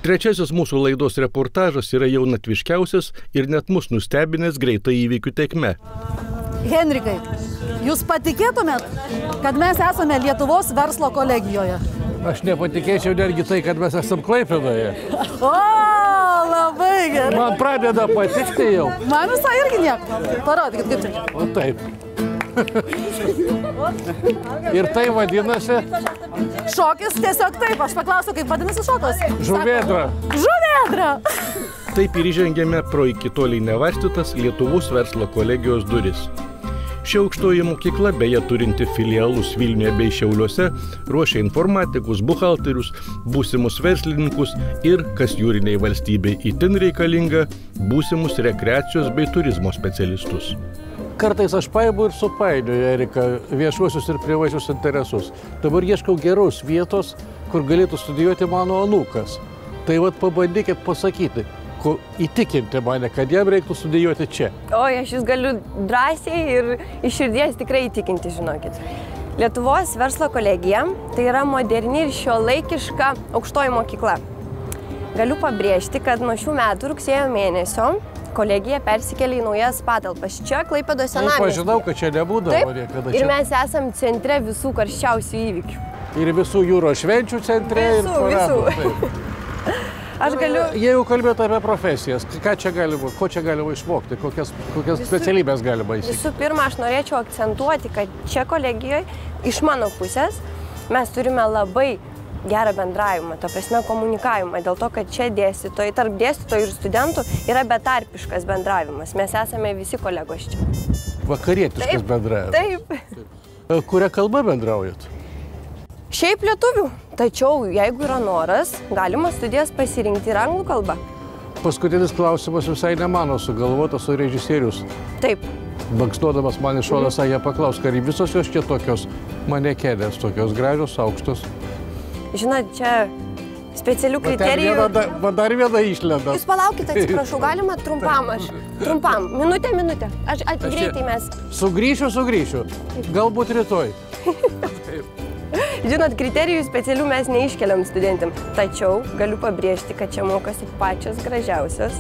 Trečiasis mūsų laidos reportažas yra jaunatviškiausias ir net mus nustebinęs greitai įvykių tekme. Henrikai, jūs patikėtumėt, kad mes esame Lietuvos verslo kolegijoje? Aš nepatikėčiau netgi tai, kad mes esam Klaipėdoje. O, labai gerai. Man pradeda patikti jau. Man visai irgi nieko. Parodykit, kaip čia. O taip. Ir tai vadinasi? Šokis tiesiog taip. Aš paklausiu, kaip vadinasi šokas. Žuvėdra. Žuvėdra. Taip ir įžengėme pro iki toliai nevarstytas Lietuvos verslo kolegijos duris. Ši aukštoji mokykla, beje turinti filialus Vilniuje bei Šiauliuose, ruošia informatikus, buhalterius, būsimus verslininkus ir, kas jūriniai valstybei itin reikalinga, būsimus rekreacijos bei turizmo specialistus. Kartais aš paimu ir supainioju, Erika, viešuosius ir privačius interesus. Dabar ieškau geros vietos, kur galėtų studijuoti mano anūkas. Tai vat pabandykit pasakyti, įtikinti mane, kad jam reiktų studijuoti čia. Oi, aš jūs galiu drąsiai ir iš širdies tikrai įtikinti, žinokit. Lietuvos verslo kolegija tai yra moderni ir šiuolaikiška aukštoji mokykla. Galiu pabrėžti, kad nuo šių metų rugsėjo mėnesio kolegija persikėlė į naujas patalpas. Čia Klaipėdos senamiestyje. Aš žinau, kad čia nebūdavo niekada čia. Ir mes esam centre visų karščiausių įvykių. Ir visų jūros švenčių centre. Visų. Aš galiu... Jeigu kalbėtų apie profesijas, ko čia galima išmokti, kokias specialybės galima įsigyti? Visų pirma, aš norėčiau akcentuoti, kad čia kolegijoje, iš mano pusės, mes turime labai gerą bendravimą, to prasme komunikavimą, dėl to, kad čia tarp dėstytojų ir studentų yra betarpiškas bendravimas. Mes esame visi kolegos čia. Vakarietiškas bendravimas? Taip. Kuria kalba bendraujat? Šiaip lietuvių, tačiau jeigu yra noras, galima studijas pasirinkti ir anglų kalbą. Paskutinis klausimas visai ne mano sugalvotas, o režisierius. Taip. Baksnuodamas man iš šono sakė, paklausk, ar visos jos čia tokios manekenės, tokios gražios, aukštos? Žinot, čia specialių kriterijų... Man dar viena išlenda. Jūs palaukite, atsiprašau, galima trumpam aš? Trumpam. Minutę. Aš greitai mes... Sugrįšiu. Galbūt rytoj. Žinot, kriterijų specialių mes neiškeliam studentam, tačiau galiu pabrėžti, kad čia mokosi pačios gražiausios,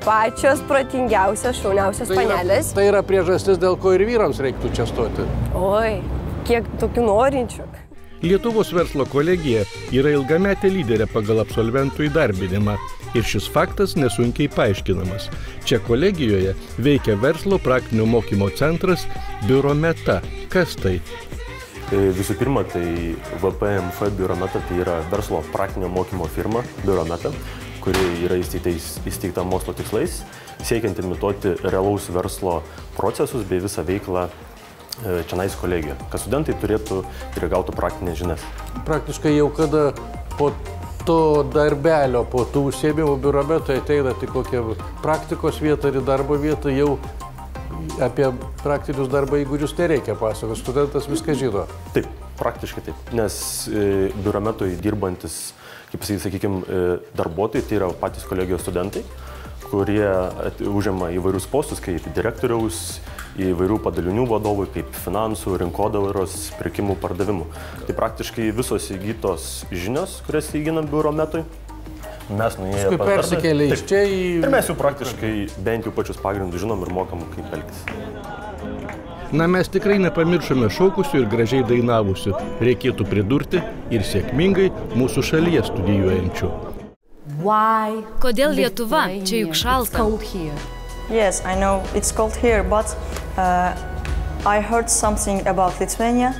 pačios protingiausios, šauniausios panelės. Tai yra priežastis, dėl ko ir vyrams reiktų čia stoti. Oi, kiek tokių norinčių. Lietuvos verslo kolegija yra ilgametė lyderė pagal absolventų įdarbinimą ir šis faktas nesunkiai paaiškinamas. Čia kolegijoje veikia verslo praktinio mokymo centras Biurometa. Kas tai? Visų pirma, tai VPMF Biurometa, tai yra verslo praktinio mokymo firma Biurometa, kuri yra įsteigta mokslo tikslais, siekiant imituoti realaus verslo procesus bei visą veiklą čionais kolegijoje, kad studentai turėtų ir gautų praktinės žinias. Praktiškai jau kada po to darbelio, po tų užsiėmimų Biurometoje ateina tik kokia praktikos vieta ir darbo vieta, jau apie praktinius darbo įgūdžius nereikia pasakoti, studentas viską žino. Taip, praktiškai taip, nes Biurometoje dirbantis, kaip sakykime, darbuotojai, tai yra patys kolegijos studentai, kurie užima įvairius postus, kaip direktoriaus, įvairių padalinių vadovų, kaip finansų, rinkodaros, pirkimų, pardavimų. Tai praktiškai visos įgytos žinios, kurias įginam Biurometui. Mes nuėję paskui persikėlė iš čia į... Ir mes jau praktiškai bent jau pačius pagrindus žinom ir mokam, kaip elgtis. Na, mes tikrai nepamiršome šokusių ir gražiai dainavusių. Reikėtų pridurti ir sėkmingai mūsų šalyje studijuojančių. Kodėl Lietuva? Čia juk šalta. Yes, I know it's cold here, but I heard something about Lithuania.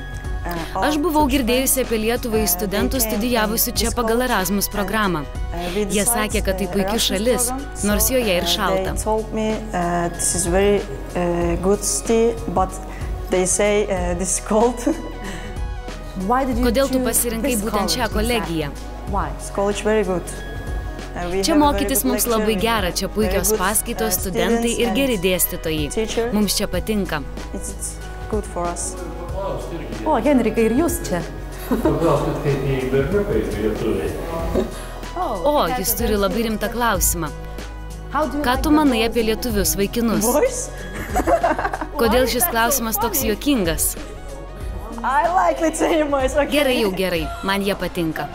Aš buvau girdėjusi apie Lietuvą į studentų studijavusių čia pagal Erasmus programą. Jie sakė, kad tai puiki šalis, nors joje ir šalta. Kodėl tu pasirinkai būtent šią kolegiją? Čia mokytis mums labai gera, čia puikios paskaitos, studentai ir geri dėstytojai. Mums čia patinka. O, Henrikai, ir jūs čia. Paklauskit, kaip į berniukai lietuviai. O, jis turi labai rimtą klausimą. Ką tu manai apie lietuvius vaikinus? Kodėl šis klausimas toks juokingas? Gerai, man jie patinka.